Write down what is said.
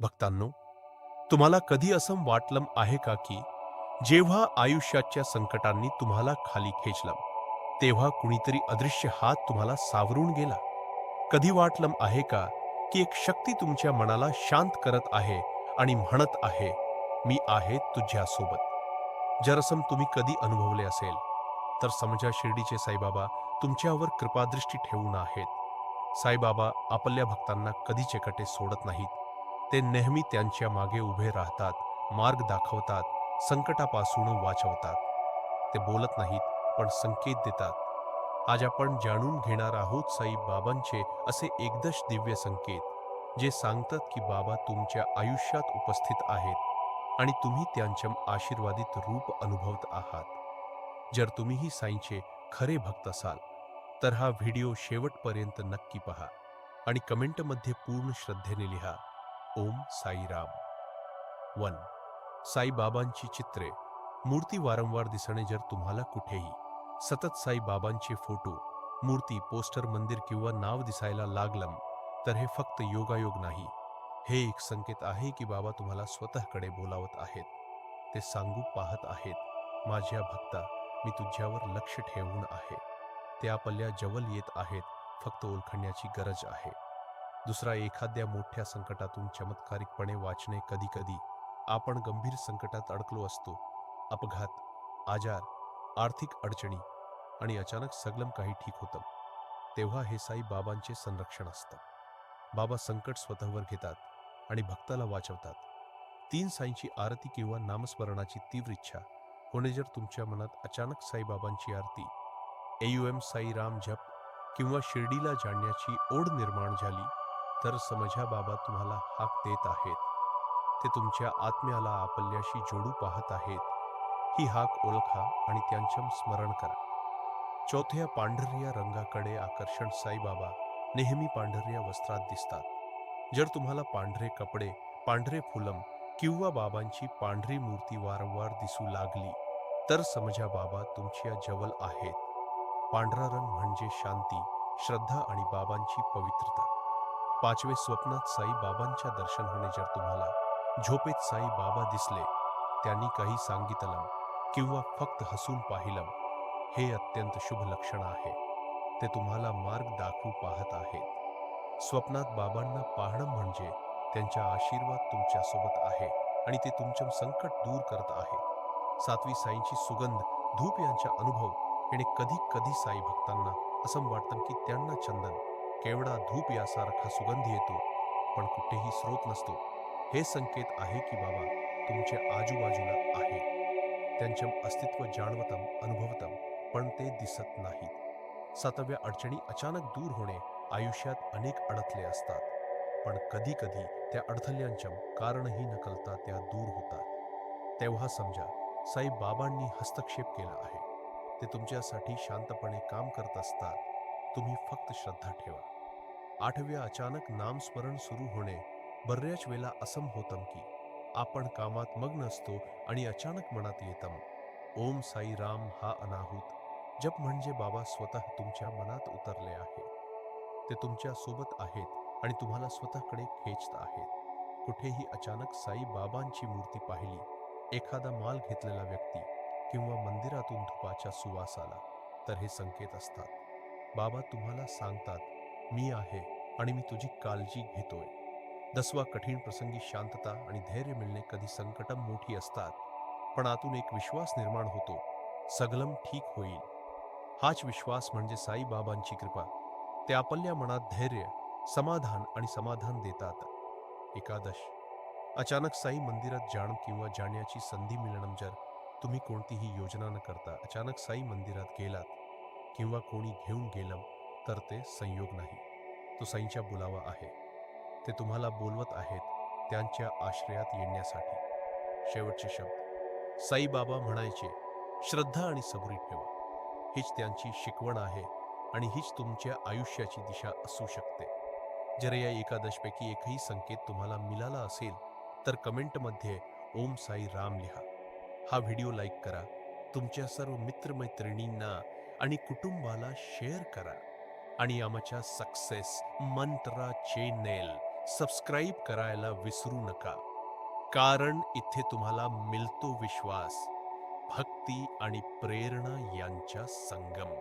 भक्तांनो, तुम्हाला कधी असं वाटलं आहे का की जेव्हा आयुष्याच्या संकटांनी तुम्हाला खाली खेचलं, तेव्हा कुणीतरी अदृश्य हात तुम्हाला सावरून गेला? कधी वाटलं आहे का की एक शक्ती तुमच्या मनाला शांत करत आहे आणि म्हणत आहे, मी आहे तुझ्यासोबत? जर असं तुम्ही कधी अनुभवले असेल, तर समजा शिर्डीचे साईबाबा तुमच्यावर कृपादृष्टी ठेवून आहेत. साईबाबा आपल्या भक्तांना कधीच एकटे सोडत नाहीत. ते नेहमी त्यांच्या मागे उभे राहतात, मार्ग दाखवतात, संकटापासून वाचवतात. ते बोलत नाहीत, पण संकेत देतात. आज आपण जाणून घेणार आहोत साईबाबांचे असे एकदश दिव्य संकेत, जे सांगतात की बाबा तुमच्या आयुष्यात उपस्थित आहेत आणि तुम्ही त्यांच्या आशीर्वादित रूप अनुभवत आहात. जर तुम्हीही साईंचे खरे भक्त असाल, तर हा व्हिडिओ शेवटपर्यंत नक्की पहा आणि कमेंटमध्ये पूर्ण श्रद्धेने लिहा, ओम साईराम. 1. साईबाबांची चित्रे. मूर्ती वारंवार दिसणे. जर तुम्हाला कुठेही सतत साईबाबांचे फोटो, मूर्ती, पोस्टर, मंदिर किंवा नाव दिसायला लागलं, तर हे फक्त योगायोग नाही. हे एक संकेत आहे की बाबा तुम्हाला स्वतःकडे बोलावत आहेत. ते सांगू पाहत आहेत, माझ्या भक्ता, मी तुझ्यावर लक्ष ठेवून आहे. ते आपल्या जवळ येत आहेत, फक्त ओळखण्याची गरज आहे. दुसरा, एखाद्या मोठ्या संकटातून चमत्कारिकपणे वाचणे. कधी कधी आपण गंभीर संकटात अडकलो असतो. अपघात, आजार, आर्थिक अडचणी आणि अचानक सगळं काही ठीक होतं. तेव्हा हे साई बाबांचे संरक्षण असतं. बाबा संकट स्वतःवर घेतात आणि भक्ताला वाचवतात. 3. साईंची आरती किंवा नामस्मरणाची तीव्र इच्छा होणे. जर तुमच्या मनात अचानक साईबाबांची आरती, एयुएम साईराम जप किंवा शिर्डीला जाण्याची ओढ निर्माण झाली, तर समजा बाबा तुम्हाला हाक देत आहेत. ते तुमच्या आत्म्याला आपल्याशी जोडू पाहत आहेत. ही हाक ओळखा आणि त्यांचे स्मरण करा. चौथ्या, पांढऱ्या रंगाकडे आकर्षण. साईबाबा नेहमी पांढऱ्या वस्त्रात दिसतात. जर तुम्हाला पांढरे कपडे, पांढरे फुलम किंवा बाबांची पांढरी मूर्ती वारंवार दिसू लागली, तर समजा बाबा तुमच्या जवळ आहेत. पांढरा रंग म्हणजे शांती, श्रद्धा आणि बाबांची पवित्रता. 5. स्वप्नात साई बाबांच्या दर्शन होणे. जर तुम्हाला झोपेत साई बाबा दिसले, त्यांनी काही सांगितलं किंवा फक्त हसून पाहिलं, हे अत्यंत शुभ लक्षण आहे. ते तुम्हाला मार्ग दाखवू पाहत आहेत. स्वप्नात बाबांना पाहणं म्हणजे त्यांचा आशीर्वाद तुमच्यासोबत आहे आणि ते तुमचे संकट दूर करत आहेत. 7. साईंची सुगंध, धूप यांचा अनुभव येणे. कधी कधी साई भक्तांना असं वाटतं की त्यांना चंदन, केवडा, धूप यासारखा सुगंध येतो, पण कुठेही स्रोत नसतो. हे संकेत आहे की बाबा तुमच्या आजूबाजूला आहे. त्यांचे अस्तित्व जाणवतं, अनुभवतं, पण ते दिसत नाहीत. 7. अडचणी अचानक दूर होणे. आयुष्यात अनेक अडथळे असतात, पण कधी कधी त्या अडथळ्यांच्या कारणही न कळता त्या दूर होतात. तेव्हा समजा साई बाबांनी हस्तक्षेप केला आहे. ते तुमच्यासाठी शांतपणे काम करत असतात. तुम्ही फक्त श्रद्धा ठेवा. 8. अचानक नामस्मरण सुरू होणे. बऱ्याच वेळा असं होतं की आपण कामात मग्न असतो आणि अचानक मनात येतं, ओम साई राम हा अनाहूत जप म्हणजे बाबा स्वतः तुमच्या मनात उतरले आहे. ते तुमच्या सोबत आहेत आणि तुम्हाला स्वतःकडे खेचत आहेत. कुठेही अचानक साई बाबांची मूर्ती पाहिली, एखादा माल घेतलेला व्यक्ती किंवा मंदिरातून धुपाचा सुवास आला, तर हे संकेत असतात. बाबा तुम्हाला सांगतात, मी आहे आणि मी तुझी काळजी घेतोय. 10. कठीण प्रसंगी शांतता आणि धैर्य मिळणे. कधी संकट मोठी असतात, पण आतून एक विश्वास निर्माण होतो, सगळं ठीक होईल. हाच विश्वास म्हणजे साई बाबांची कृपा. ते आपल्या मनात धैर्य, समाधान आणि समाधान देतात. 11. अचानक साई मंदिरात जाणं किंवा जाण्याची संधी मिळणं. जर तुम्ही कोणतीही योजना न करता अचानक साई मंदिरात गेलात किंवा कोणी घेऊन गेलं, तर ते संयोग नाही, तो साईंचा बुलावा आहे. ते तुम्हाला बोलवत आहेत त्यांच्या आश्रयात येण्यासाठी. शेवटचे शब्द साईबाबा म्हणायचे, श्रद्धा आणि सबुरी ठेवा. हीच त्यांची शिकवण आहे आणि हीच तुमच्या आयुष्याची दिशा असू शकते. जर या एकादशपैकी एकही संकेत तुम्हाला मिळाला असेल, तर कमेंटमध्ये ओम साई राम लिहा. हा व्हिडिओ लाईक करा, तुमच्या सर्व मित्रमैत्रिणींना आणि कुटुंबाला शेअर करा आणि आमच्या सक्सेस मंत्रा चॅनेल सबस्क्राईब करायला विसरू नका, कारण इथे तुम्हाला मिळतो विश्वास, भक्ती आणि प्रेरणा यांचा संगम.